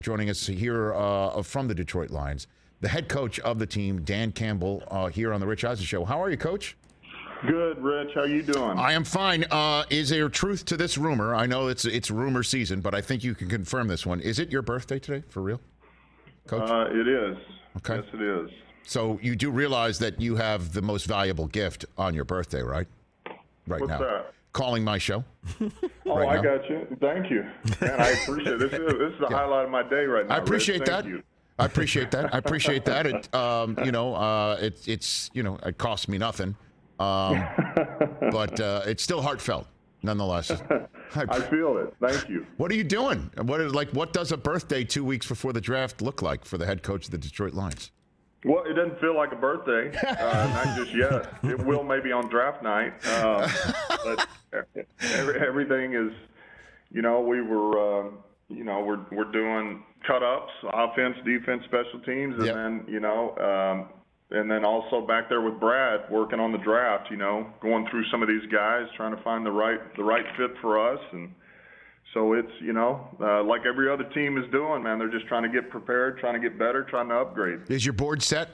Joining us here from the Detroit Lions, the head coach of the team, Dan Campbell, here on the Rich Eisen Show. How are you, Coach? Good, Rich. How you doing? I am fine. Is there truth to this rumor? I know it's rumor season, but I think you can confirm this one. Is it your birthday today, for real, Coach? It is. Okay. Yes, it is. So you do realize that you have the most valuable gift on your birthday, right? Right now. What's that? Calling my show. Oh, I got you. Thank you. Man, I appreciate it. This is the highlight of my day right now. I appreciate Rich. that. Thank you. I appreciate that. I appreciate that. It costs me nothing, but it's still heartfelt, nonetheless. I feel it. Thank you. What are you doing? What does a birthday 2 weeks before the draft look like for the head coach of the Detroit Lions? Well, it doesn't feel like a birthday, not just yet. It will maybe on draft night, but everything is, we're doing cut-ups, offense, defense, special teams, and and then also back there with Brad working on the draft, going through some of these guys, trying to find the right fit for us. And so it's, like every other team is doing, man, they're just trying to get prepared, trying to get better, trying to upgrade. Is your board set?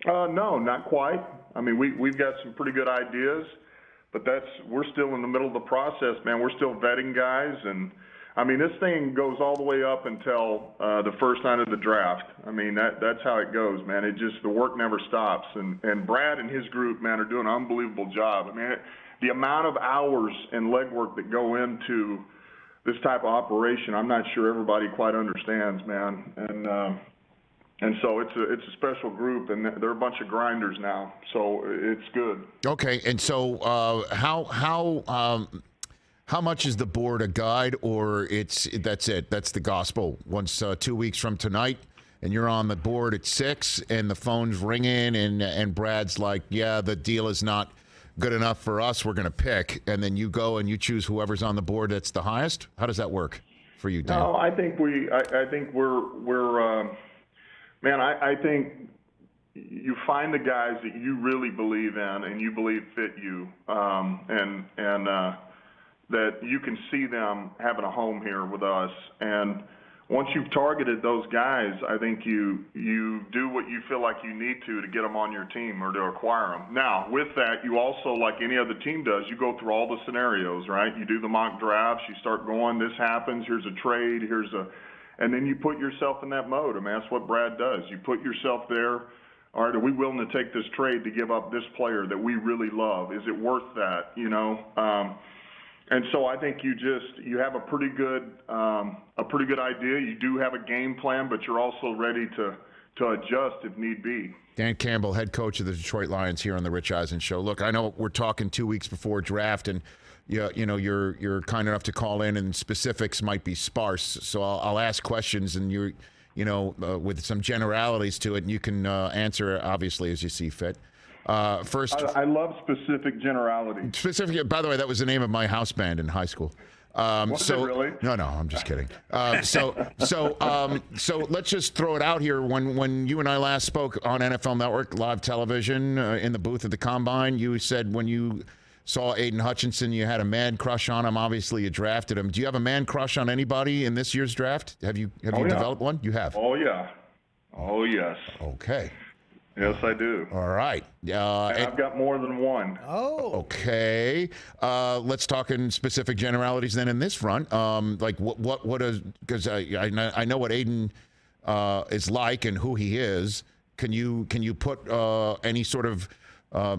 No, not quite. I mean, we've got some pretty good ideas, but we're still in the middle of the process, man. We're still vetting guys, and I mean, this thing goes all the way up until the first night of the draft. I mean, that's how it goes, man. The work never stops, and Brad and his group, man, are doing an unbelievable job. I mean, the amount of hours and legwork that go into this type of operation, I'm not sure everybody quite understands, man. And so it's a special group, and they're a bunch of grinders now. So it's good. Okay, and so how much is the board a guide, or that's it? That's the gospel. Once 2 weeks from tonight, and you're on the board at 6, and the phone's ringing, and Brad's like, "Yeah, the deal is not good enough for us. We're going to pick," and then you go and you choose whoever's on the board that's the highest. How does that work for you, Dan? No, I think we're man. I think you find the guys that you really believe in and you believe fit you, and that you can see them having a home here with us. And once you've targeted those guys, I think you do what you feel like you need to get them on your team or to acquire them. Now, with that, you also, like any other team does, you go through all the scenarios, right? You do the mock drafts, you start going, this happens, here's a trade, and then you put yourself in that mode. I mean, that's what Brad does. You put yourself there. All right, are we willing to take this trade to give up this player that we really love? Is it worth that, And so I think you have a pretty good idea. You do have a game plan, but you're also ready to adjust if need be. Dan Campbell, head coach of the Detroit Lions, here on the Rich Eisen Show. Look, I know we're talking 2 weeks before draft, and you're kind enough to call in, and specifics might be sparse. So I'll ask questions, and with some generalities to it, and you can answer obviously as you see fit. First, I love specific generality. Specific. By the way, that was the name of my house band in high school. Was it really? No, I'm just kidding. So let's just throw it out here. When you and I last spoke on NFL Network live television in the booth at the Combine, you said when you saw Aiden Hutchinson, you had a man crush on him. Obviously, you drafted him. Do you have a man crush on anybody in this year's draft? Have you developed one? You have. Oh yeah. Oh yes. Okay. Yes, I do. All right. I've got more than one. Oh. Okay. Let's talk in specific generalities then in this front. Like what is, because I know what Aiden is like and who he is. Can you put any sort of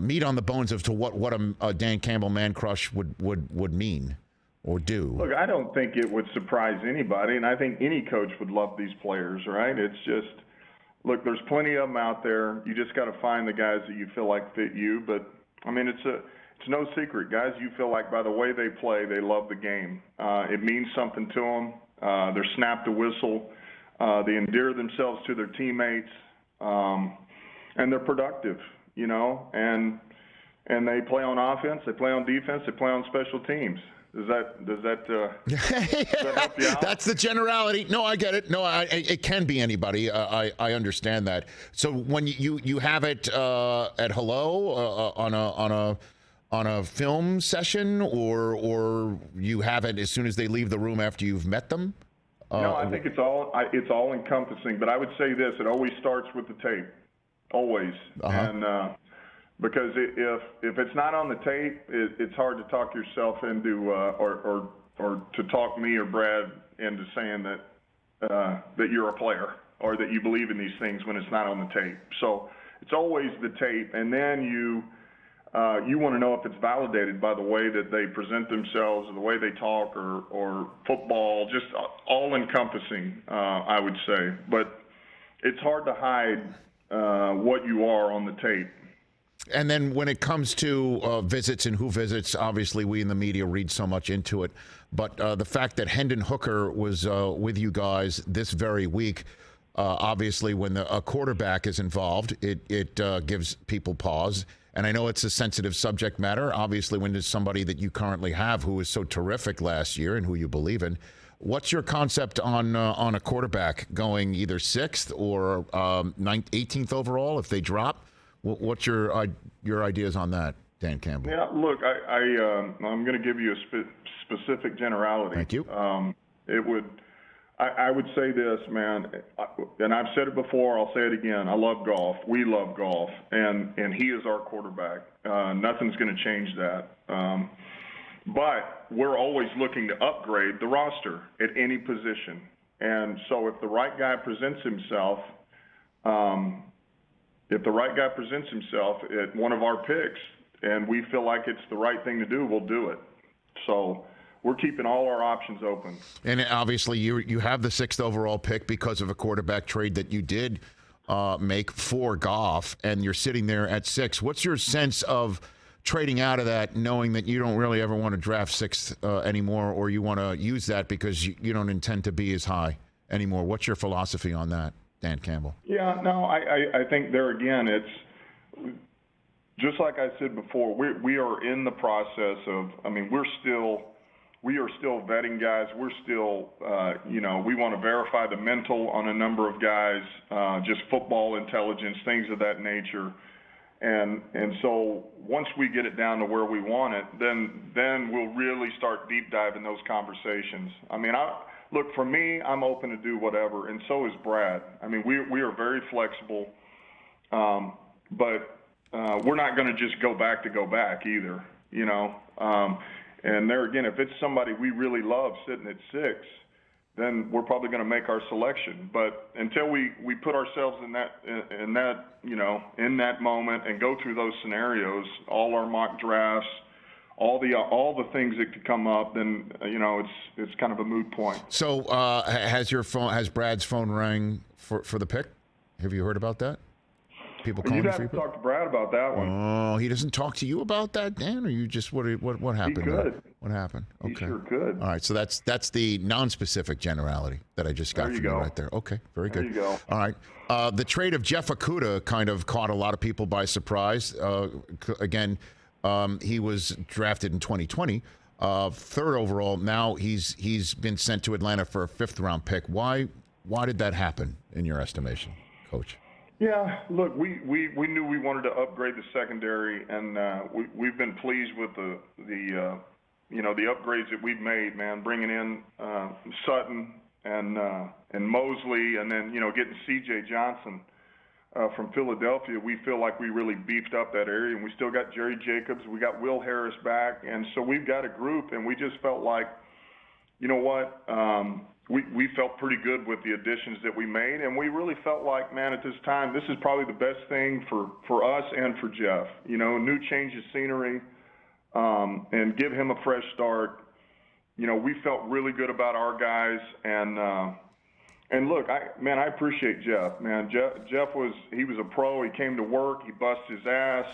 meat on the bones as to what a Dan Campbell man crush would mean or do? Look, I don't think it would surprise anybody, and I think any coach would love these players, right? It's just, look, there's plenty of them out there. You just got to find the guys that you feel like fit you. But, I mean, it's no secret. Guys you feel like by the way they play, they love the game. It means something to them. They're snap to whistle. They endear themselves to their teammates. And they're productive, and they play on offense, they play on defense, they play on special teams. Does that help you out? That's the generality. No, I get it. No, it can be anybody. I understand that. So when you have it at Hello on a film session, or you have it as soon as they leave the room after you've met them. No, I think it's all encompassing. But I would say this: it always starts with the tape, always. And because if it's not on the tape, it's hard to talk yourself into or to talk me or Brad into saying that you're a player or that you believe in these things when it's not on the tape. So it's always the tape, and then you want to know if it's validated by the way that they present themselves or the way they talk or football, just all encompassing, I would say. But it's hard to hide what you are on the tape. And then when it comes to visits and who visits, obviously we in the media read so much into it. But the fact that Hendon Hooker was with you guys this very week, obviously when a quarterback is involved, it gives people pause. And I know it's a sensitive subject matter. Obviously, when there's somebody that you currently have who was so terrific last year and who you believe in, what's your concept on a quarterback going either 6th or 18th overall if they drop? What's your ideas on that, Dan Campbell? Yeah, look, I'm going to give you a specific generality. Thank you. I would say this, man, and I've said it before, I'll say it again. I love golf. We love golf, and he is our quarterback. Nothing's going to change that. But we're always looking to upgrade the roster at any position. And so if the right guy presents himself, at one of our picks and we feel like it's the right thing to do, we'll do it. So we're keeping all our options open. And obviously you have the 6th overall pick because of a quarterback trade that you did make for Goff, and you're sitting there at 6. What's your sense of trading out of that, knowing that you don't really ever want to draft 6th anymore, or you want to use that because you don't intend to be as high anymore? What's your philosophy on that, Dan Campbell? Yeah, no, I think there again, it's just like I said before, we are in the process of, we are still vetting guys. We're still, we want to verify the mental on a number of guys, just football intelligence, things of that nature. And so once we get it down to where we want it, then we'll really start deep diving those conversations. Look, for me, I'm open to do whatever, and so is Brad. We are very flexible, but we're not going to just go back either, and there again, if it's somebody we really love sitting at 6, then we're probably going to make our selection. But until we put ourselves in that moment and go through those scenarios, all our mock drafts, all the things that could come up, then it's kind of a moot point. So has Brad's phone rang for the pick? Have you heard about that? People calling You'd have to talk to Brad about that one. Oh, he doesn't talk to you about that, Dan? Or you just what happened? He could. What happened? Okay. He sure could. All right, so that's the non-specific generality that I just got from you right there. Okay, very good. There you go. All right. The trade of Jeff Okudah kind of caught a lot of people by surprise. Again, he was drafted in 2020, 3rd overall. Now he's been sent to Atlanta for a 5th round pick. Why did that happen in your estimation, Coach? Yeah, look, we knew we wanted to upgrade the secondary, and we've been pleased with the upgrades that we've made, man. Bringing in Sutton and Mosley, and then getting C.J. Johnson from Philadelphia. We feel like we really beefed up that area, and we still got Jerry Jacobs. We got Will Harris back, and so we've got a group, and we just felt like, you know what. We felt pretty good with the additions that we made, and we really felt like, man, at this time, this is probably the best thing for us and for Jeff. New change of scenery, and give him a fresh start. We felt really good about our guys, and look, I appreciate Jeff, man. Jeff was a pro. He came to work. He busted his ass.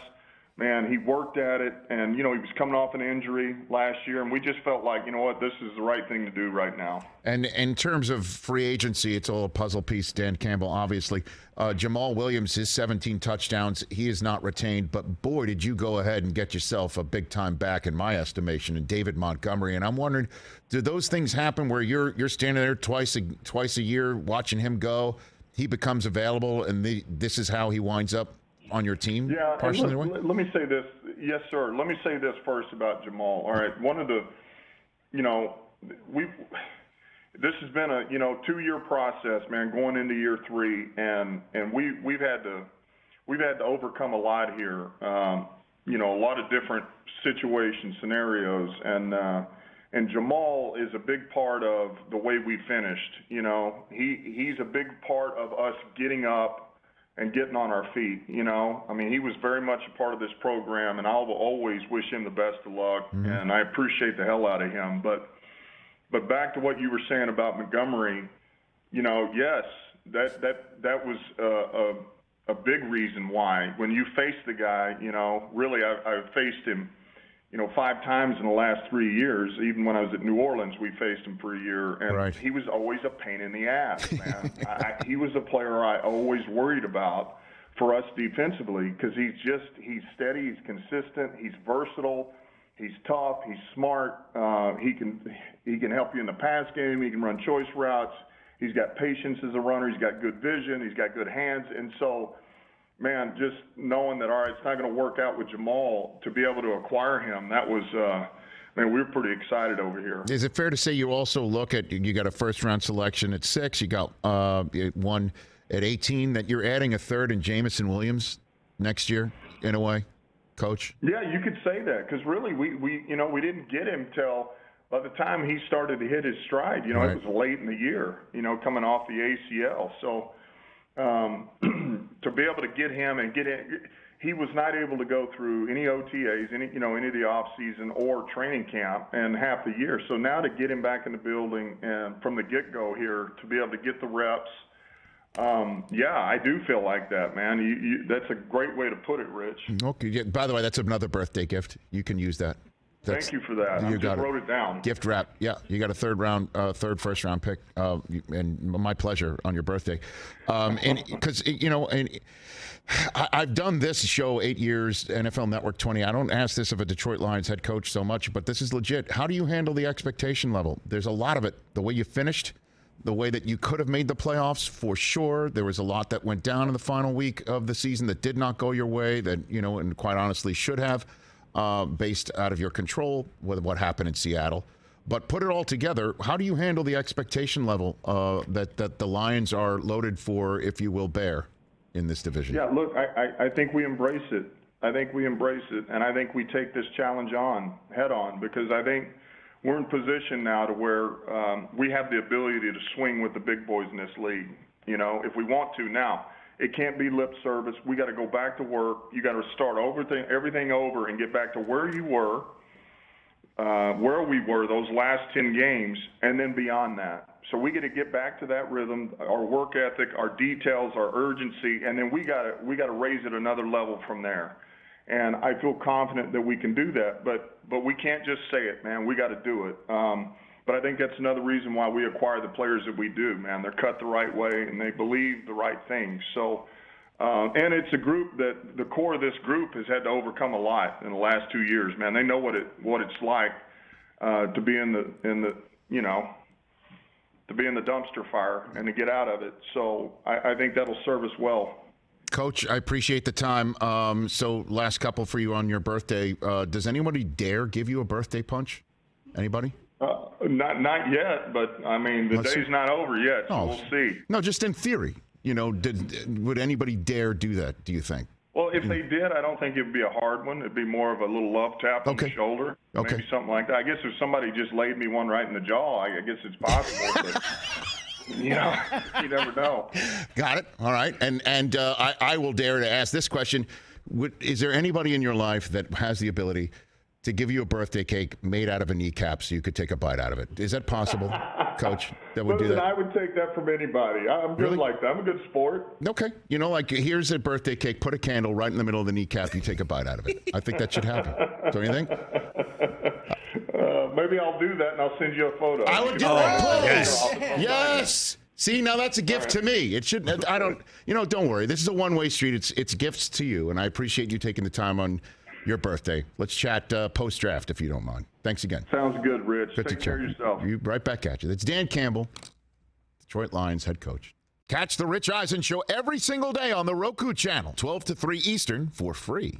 Man, he worked at it, and, he was coming off an injury last year, and we just felt like, this is the right thing to do right now. And in terms of free agency, it's all a puzzle piece, Dan Campbell, obviously. Jamal Williams, his 17 touchdowns, he is not retained, but boy, did you go ahead and get yourself a big-time back, in my estimation, in David Montgomery. And I'm wondering, do those things happen where you're standing there twice a year watching him go, he becomes available, and this is how he winds up on your team? Yeah, partially. Let me say this. Yes, sir. Let me say this first about Jamal. All right. One of the, this has been a 2-year process, man, going into year 3, and we've had to overcome a lot here. A lot of different situations, scenarios, and Jamal is a big part of the way we finished. He's a big part of us getting up and getting on our feet. He was very much a part of this program, and I'll always wish him the best of luck, and I appreciate the hell out of him. But back to what you were saying about Montgomery, yes, that was a big reason why. When you face the guy, really I've faced him, 5 times in the last 3 years. Even when I was at New Orleans, we faced him for a year, and he was always a pain in the ass, man. He was a player I always worried about for us defensively, because he's steady, he's consistent, he's versatile, he's tough, he's smart. He can help you in the pass game. He can run choice routes. He's got patience as a runner. He's got good vision. He's got good hands. And so, man, just knowing that, all right, it's not going to work out with Jamal, to be able to acquire him, that was, man, we were pretty excited over here. Is it fair to say you also look at, you got a first-round selection at 6, you got one at 18, that you're adding a third in Jamison Williams next year, in a way, Coach? Yeah, you could say that, because really we didn't get him till by the time he started to hit his stride. It was late in the year, coming off the ACL. So to be able to get him and get in, he was not able to go through any OTAs, any of the off season or training camp and half the year. So now to get him back in the building and from the get-go here, to be able to get the reps, yeah, I do feel like that, man. That's a great way to put it, Rich. Okay. Yeah, by the way, that's another birthday gift. You can use that. Thank you for that. I just wrote it down. Gift wrap. Yeah, you got a third first round pick, and my pleasure on your birthday. And because I've done this show 8 years, NFL Network 20. I don't ask this of a Detroit Lions head coach so much, but this is legit. How do you handle the expectation level? There's a lot of it. The way you finished, the way that you could have made the playoffs, for sure. There was a lot that went down in the final week of the season that did not go your way, that, and quite honestly should have. Based out of your control with what happened in Seattle. But put it all together, how do you handle the expectation level that the Lions are loaded for, if you will, bear in this division? Yeah, look, I think we embrace it. And I think we take this challenge head on, because I think we're in position now to where we have the ability to swing with the big boys in this league, if we want to. Now, it can't be lip service. We got to go back to work. You got to start everything over and get back to where we were those last 10 games, and then beyond that. So we got to get back to that rhythm, our work ethic, our details, our urgency, and then we got to raise it another level from there. And I feel confident that we can do that, but we can't just say it, man. We got to do it. But I think that's another reason why we acquire the players that we do, man. They're cut the right way, and they believe the right things. So, and it's a group that the core of this group has had to overcome a lot in the last 2 years, man. They know what it's like to be in the dumpster fire and to get out of it. So I think that'll serve us well. Coach, I appreciate the time. So last couple for you on your birthday. Does anybody dare give you a birthday punch? Anybody? Not yet, but I mean the day's not over yet, so we'll see. No, just in theory, would anybody dare do that? Do you think? Well, if they did, I don't think it would be a hard one. It'd be more of a little love tap on the shoulder, maybe something like that. I guess if somebody just laid me one right in the jaw, I guess it's possible. But you never know. Got it. All right, and I will dare to ask this question: is there anybody in your life that has the ability to give you a birthday cake made out of a kneecap so you could take a bite out of it? Is that possible, Coach? That would do that? I would take that from anybody. I'm good like that. I'm a good sport. Okay. Like here's a birthday cake, put a candle right in the middle of the kneecap, you take a bite out of it. I think that should happen. Don't you think? Maybe I'll do that and I'll send you a photo. I would do that. Yes. Yes. See, now that's a gift to me. It shouldn't. I don't. Don't worry. This is a one-way street. It's gifts to you, and I appreciate you taking the time on your birthday. Let's chat post-draft if you don't mind. Thanks again. Sounds good, Rich. Good Take care of yourself. You right back at you. That's Dan Campbell, Detroit Lions head coach. Catch the Rich Eisen Show every single day on the Roku channel, 12 to 3 Eastern, for free.